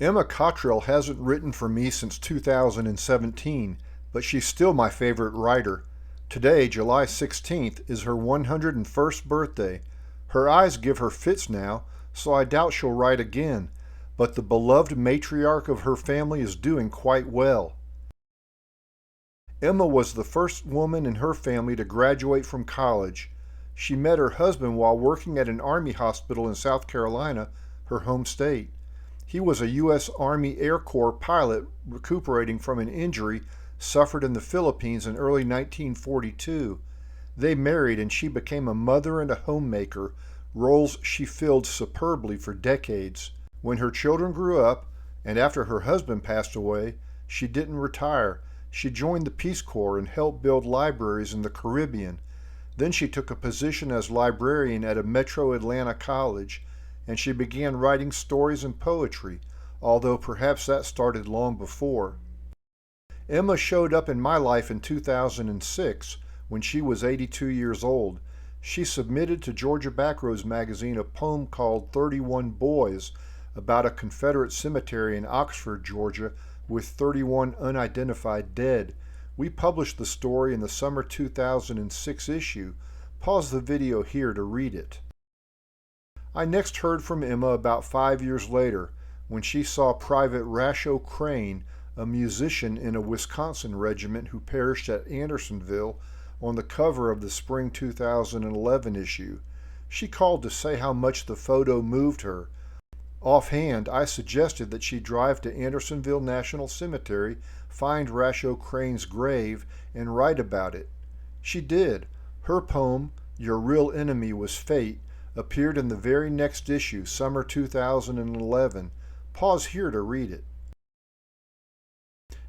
Emma Cottrell hasn't written for me since 2017, but she's still my favorite writer. Today, July 16th, is her 101st birthday. Her eyes give her fits now, so I doubt she'll write again, but the beloved matriarch of her family is doing quite well. Emma was the first woman in her family to graduate from college. She met her husband while working at an Army hospital in South Carolina, her home state. He was a U.S. Army Air Corps pilot recuperating from an injury suffered in the Philippines in early 1942. They married and she became a mother and a homemaker, roles she filled superbly for decades. When her children grew up, and after her husband passed away, she didn't retire. She joined the Peace Corps and helped build libraries in the Caribbean. Then she took a position as librarian at a Metro Atlanta college, and she began writing stories and poetry, although perhaps that started long before. Emma showed up in my life in 2006 when she was 82 years old. She submitted to Georgia Backroads magazine a poem called 31 Boys about a Confederate cemetery in Oxford, Georgia, with 31 unidentified dead. We published the story in the summer 2006 issue. Pause the video here to read it. I next heard from Emma about 5 years later when she saw Private Rasho Crane, a musician in a Wisconsin regiment who perished at Andersonville, on the cover of the spring 2011 issue. She called to say how much the photo moved her. Offhand, I suggested that she drive to Andersonville National Cemetery, find Rasho Crane's grave, and write about it. She did. Her poem, Your Real Enemy Was Fate, appeared in the very next issue, summer 2011. Pause here to read it.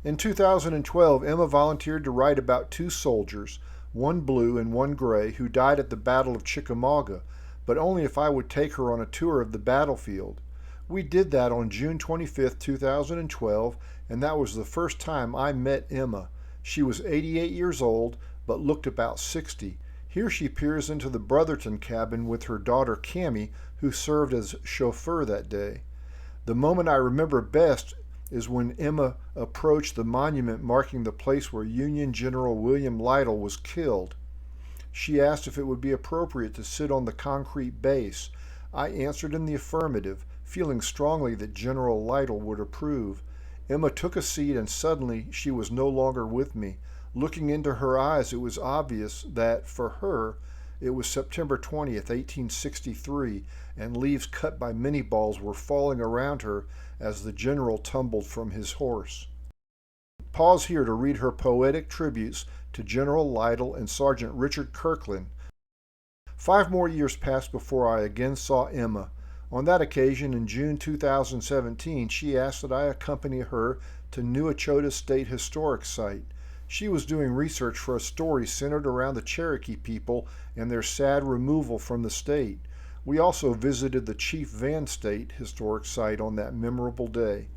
In 2012, Emma volunteered to write about two soldiers, one blue and one gray, who died at the Battle of Chickamauga, but only if I would take her on a tour of the battlefield. We did that on June 25, 2012, and that was the first time I met Emma. She was 88 years old, but looked about 60. Here she peers into the Brotherton cabin with her daughter Cammie, who served as chauffeur that day. The moment I remember best is when Emma approached the monument marking the place where Union General William Lytle was killed. She asked if it would be appropriate to sit on the concrete base. I answered in the affirmative, feeling strongly that General Lytle would approve. Emma took a seat and suddenly she was no longer with me. Looking into her eyes, it was obvious that, for her, it was September 20th, 1863, and leaves cut by minie balls were falling around her as the general tumbled from his horse. Pause here to read her poetic tributes to General Lytle and Sergeant Richard Kirkland. 5 more years passed before I again saw Emma. On that occasion, in June 2017, she asked that I accompany her to Newachota State Historic Site. She was doing research for a story centered around the Cherokee people and their sad removal from the state. We also visited the Chief Van State Historic Site on that memorable day.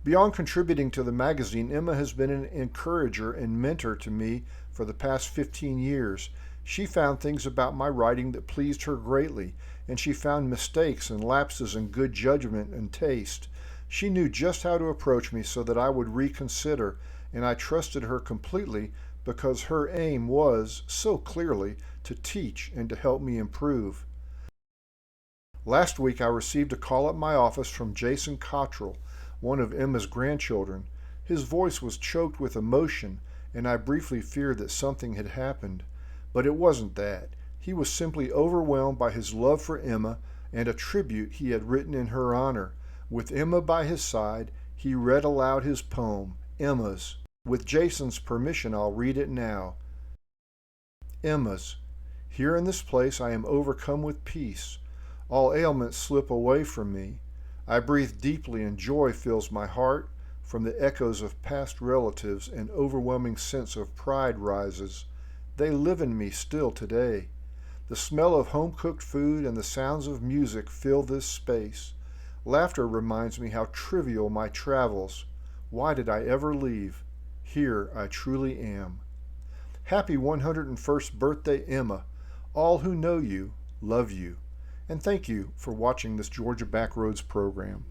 Beyond contributing to the magazine, Emma has been an encourager and mentor to me for the past 15 years. She found things about my writing that pleased her greatly, and she found mistakes and lapses in good judgment and taste. She knew just how to approach me so that I would reconsider, and I trusted her completely because her aim was, so clearly, to teach and to help me improve. Last week I received a call at my office from Jason Cottrell, one of Emma's grandchildren. His voice was choked with emotion, and I briefly feared that something had happened. But it wasn't that. He was simply overwhelmed by his love for Emma and a tribute he had written in her honor. With Emma by his side, he read aloud his poem, Emma's. With Jason's permission, I'll read it now. Emma's. Here in this place I am overcome with peace. All ailments slip away from me. I breathe deeply and joy fills my heart. From the echoes of past relatives, an overwhelming sense of pride rises. They live in me still today. The smell of home-cooked food and the sounds of music fill this space. Laughter reminds me how trivial my travels. Why did I ever leave? Here I truly am. Happy 101st birthday, Emma. All who know you love you. And thank you for watching this Georgia Backroads program.